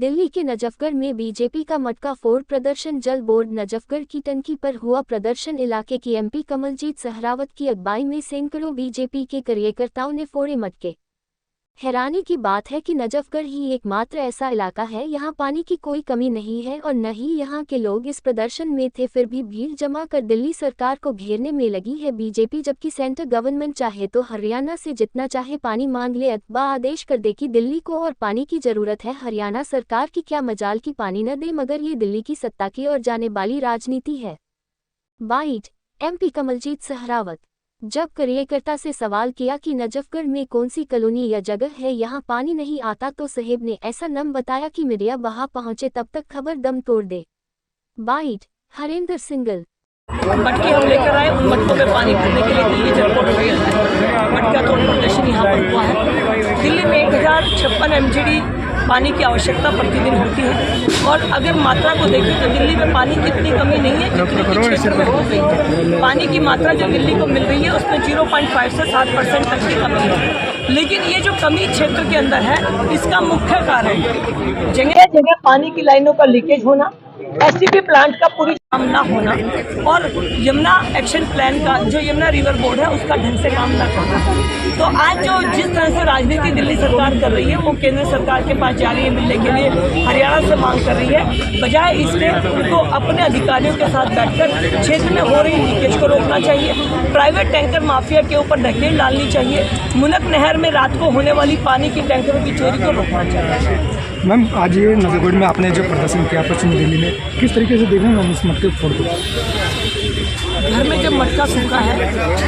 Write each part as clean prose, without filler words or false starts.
दिल्ली के नजफगढ़ में बीजेपी का मटका फोड़ प्रदर्शन। जल बोर्ड नजफगढ़ की टंकी पर हुआ प्रदर्शन। इलाके की एमपी कमलजीत सहरावत की अगुवाई में सैकड़ों बीजेपी के कार्यकर्ताओं ने फोड़े मटके। हैरानी की बात है कि नजफगढ़ ही एकमात्र ऐसा इलाका है यहाँ पानी की कोई कमी नहीं है और न ही यहाँ के लोग इस प्रदर्शन में थे, फिर भी भीड़ जमा कर दिल्ली सरकार को घेरने में लगी है बीजेपी। जबकि सेंटर गवर्नमेंट चाहे तो हरियाणा से जितना चाहे पानी मांग ले अथवा आदेश कर दे कि दिल्ली को और पानी की जरूरत है। हरियाणा सरकार की क्या मजाल की पानी न दे, मगर ये दिल्ली की सत्ता की और जाने वाली राजनीति है। Bite MP Kamaljeet Sehrawat. जब कार्यकर्ता से सवाल किया कि नजफगढ़ में कौन सी कॉलोनी या जगह है यहाँ पानी नहीं आता, तो साहेब ने ऐसा नम बताया कि मीडिया वहां पहुंचे तब तक खबर दम तोड़ दे। Bite Harendra single. मटके हम लेकर आए, उन मटकों में पानी भरने के लिए दिल्ली जल बोर्ड में मटका तोड़ प्रदर्शन यहाँ पर हुआ है। दिल्ली में 1056 एमजीडी पानी की आवश्यकता प्रतिदिन होती है और अगर मात्रा को देखें तो दिल्ली में पानी की इतनी कमी नहीं है जितनी क्षेत्र में हो गई है। पानी की मात्रा जो दिल्ली को मिल रही है उसमें 0.5 से 7% तक की कमी है, लेकिन ये जो कमी क्षेत्र के अंदर है इसका मुख्य कारण जगह जगह पानी की लाइनों का लीकेज होना, एसटीपी प्लांट का पूरी काम ना होना और यमुना एक्शन प्लान का जो यमुना रिवर बोर्ड है उसका ढंग से काम ना करना। तो आज जो जिस तरह से राजनीति दिल्ली सरकार कर रही है वो केंद्र सरकार के पास जा रही है मिलने के लिए, हरियाणा से मांग कर रही है, बजाय इसके उनको अपने अधिकारियों के साथ बैठकर क्षेत्र में हो रही लीकेज को रोकना चाहिए। प्राइवेट टैंकर माफिया के ऊपर नकेल डालनी चाहिए। मुनक नहर में रात को होने वाली पानी की टैंकरों की चोरी को रोकना चाहिए। मैम आज ये नजफगढ़ में आपने जो प्रदर्शन किया पश्चिम दिल्ली में, किस तरीके से देख रहे हैं उस मटके फोड़ को? घर में जब मटका सूखा है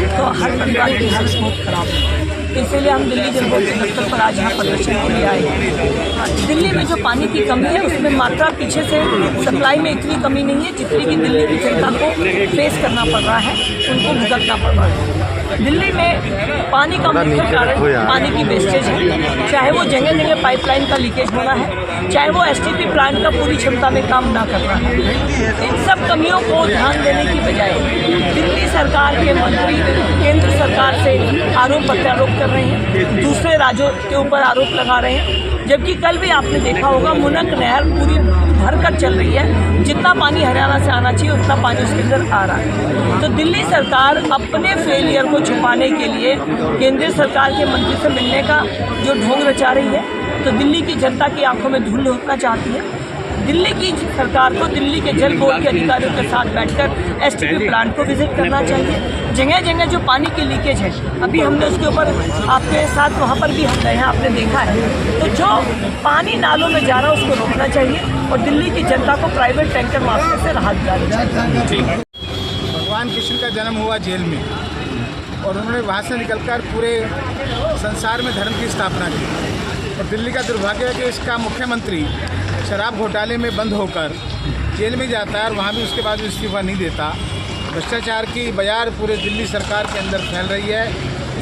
तो हर परिवार की हालत बहुत खराब है, इसीलिए हम दिल्ली जल बोर्ड के दफ्तर पर आज यहाँ प्रदर्शन के लिए आए हैं। दिल्ली में जो पानी की कमी है उसमें मात्रा पीछे से सप्लाई में इतनी कमी नहीं है जितनी कि दिल्ली की जनता को फेस करना पड़ रहा है, उनको भुगतना पड़ रहा है। दिल्ली में पानी का मुख्य कारण पानी की वेस्टेज है, चाहे वो जगह जगह पाइपलाइन का लीकेज होना है, चाहे वो एसटीपी प्लांट का पूरी क्षमता में काम ना करना है। इन सब कमियों को ध्यान देने की बजाय दिल्ली सरकार के मंत्री केंद्र सरकार से आरोप प्रत्यारोप कर रहे हैं, दूसरे राज्यों के ऊपर आरोप लगा रहे हैं। जबकि कल भी आपने देखा होगा मुनक नहर पूरी भरकर चल रही है, जितना पानी हरियाणा से आना चाहिए उतना पानी उसके अंदर आ रहा है। तो दिल्ली सरकार अपने फेलियर को छुपाने के लिए केंद्रीय सरकार के मंत्री से मिलने का जो ढोंग रचा रही है, तो दिल्ली की जनता की आंखों में धूल झोंकना चाहती है। दिल्ली की सरकार को दिल्ली के जल बोर्ड के अधिकारियों के साथ बैठकर एसटीपी प्लांट को विजिट करना चाहिए। जगह जगह जो पानी की लीकेज है, अभी हमने उसके ऊपर आपके साथ वहाँ पर भी हम गए हैं, आपने देखा है, तो जो पानी नालों में जा रहा है उसको रोकना चाहिए और दिल्ली की जनता को प्राइवेट टैंकर माफिया से राहत दिलानी चाहिए। भगवान कृष्ण का जन्म हुआ जेल में और उन्होंने वहाँ से निकलकर पूरे संसार में धर्म की स्थापना की। और दिल्ली का दुर्भाग्य है कि इसका मुख्यमंत्री शराब घोटाले में बंद होकर जेल में जाता है और वहाँ भी उसके बाद भी इस्तीफा नहीं देता। भ्रष्टाचार की बयार पूरे दिल्ली सरकार के अंदर फैल रही है,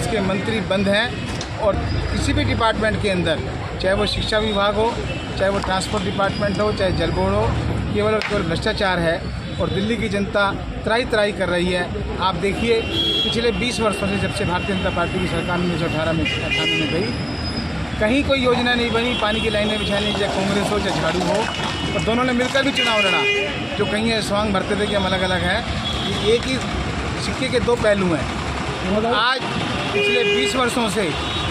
इसके मंत्री बंद हैं और किसी भी डिपार्टमेंट के अंदर, चाहे वो शिक्षा विभाग हो, चाहे वो ट्रांसपोर्ट डिपार्टमेंट हो, चाहे जल बोर्ड हो, केवल और केवल भ्रष्टाचार है और दिल्ली की जनता त्राही त्राही कर रही है। आप देखिए पिछले 20 वर्षों से जब से भारतीय जनता पार्टी की सरकार 1918 में गई, कहीं कोई योजना नहीं बनी, पानी की लाइनें बिछानी, चाहे कांग्रेस हो चाहे झाड़ू हो, और दोनों ने मिलकर भी चुनाव लड़ा। जो कहीं स्वांग भरते थे कि हम अलग अलग हैं, ये एक ही सिक्के के दो पहलू हैं। आज पिछले 20 वर्षों से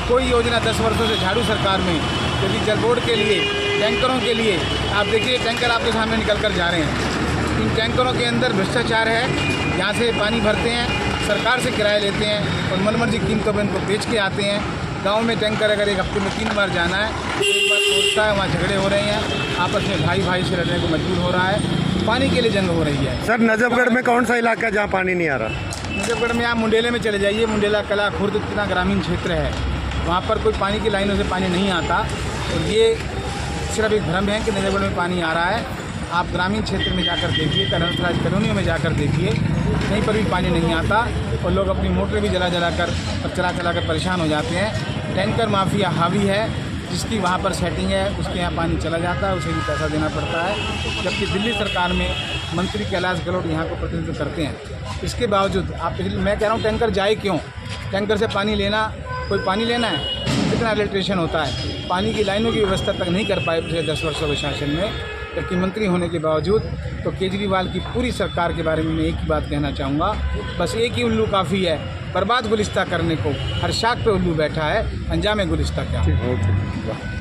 कोई योजना, 10 वर्षों से झाड़ू सरकार में, यदि जल बोर्ड के लिए टैंकरों के लिए आप देखिए टैंकर आपके सामने निकल कर जा रहे हैं। इन टैंकरों के अंदर भ्रष्टाचार है, यहाँ से पानी भरते हैं, सरकार से किराया लेते हैं और मनमर्जी कीमतों पर इनको बेच के आते हैं। गांव में टैंकर अगर एक हफ्ते में 3 बार जाना है, एक बार पहुँचता है, वहाँ झगड़े हो रहे हैं, आपस में भाई भाई से लड़ने को मजबूर हो रहा है, पानी के लिए जंग हो रही है। सर नजफगढ़ में कौन सा इलाका है जहाँ पानी नहीं आ रहा? नजफगढ़ में आप मुंडेले में चले जाइए, मुंडेला कला खुर्द इतना ग्रामीण क्षेत्र है, वहाँ पर कोई पानी की लाइनों से पानी नहीं आता और ये सिर्फ एक भ्रम है कि नजफगढ़ में पानी आ रहा है। आप ग्रामीण क्षेत्र में जाकर देखिए, कनौतराज कॉलोनियों में जाकर देखिए, कहीं पर भी पानी नहीं आता और लोग अपनी मोटर भी जला कर और चला कर परेशान हो जाते हैं। टैंकर माफिया हावी है, जिसकी वहाँ पर सेटिंग है उसके यहाँ पानी चला जाता है, उसे भी पैसा देना पड़ता है। जबकि दिल्ली सरकार में मंत्री कैलाश गहलोत यहाँ को प्रतिनिधित्व करते हैं, इसके बावजूद आप मैं कह रहा हूँ टैंकर जाए क्यों? टैंकर से पानी लेना, कोई पानी लेना है कितना अडल्ट्रेशन होता है, पानी की लाइनों की व्यवस्था तक नहीं कर पाए पिछले 10 वर्षों के शासन में, जबकि मंत्री होने के बावजूद। तो केजरीवाल की पूरी सरकार के बारे में मैं एक ही बात कहना चाहूँगा, बस एक ही उल्लू काफ़ी है बर्बाद गुलिस्ता करने को। हर शाख पे उल्लू बैठा है, अंजाम गुलिस्ता क्या।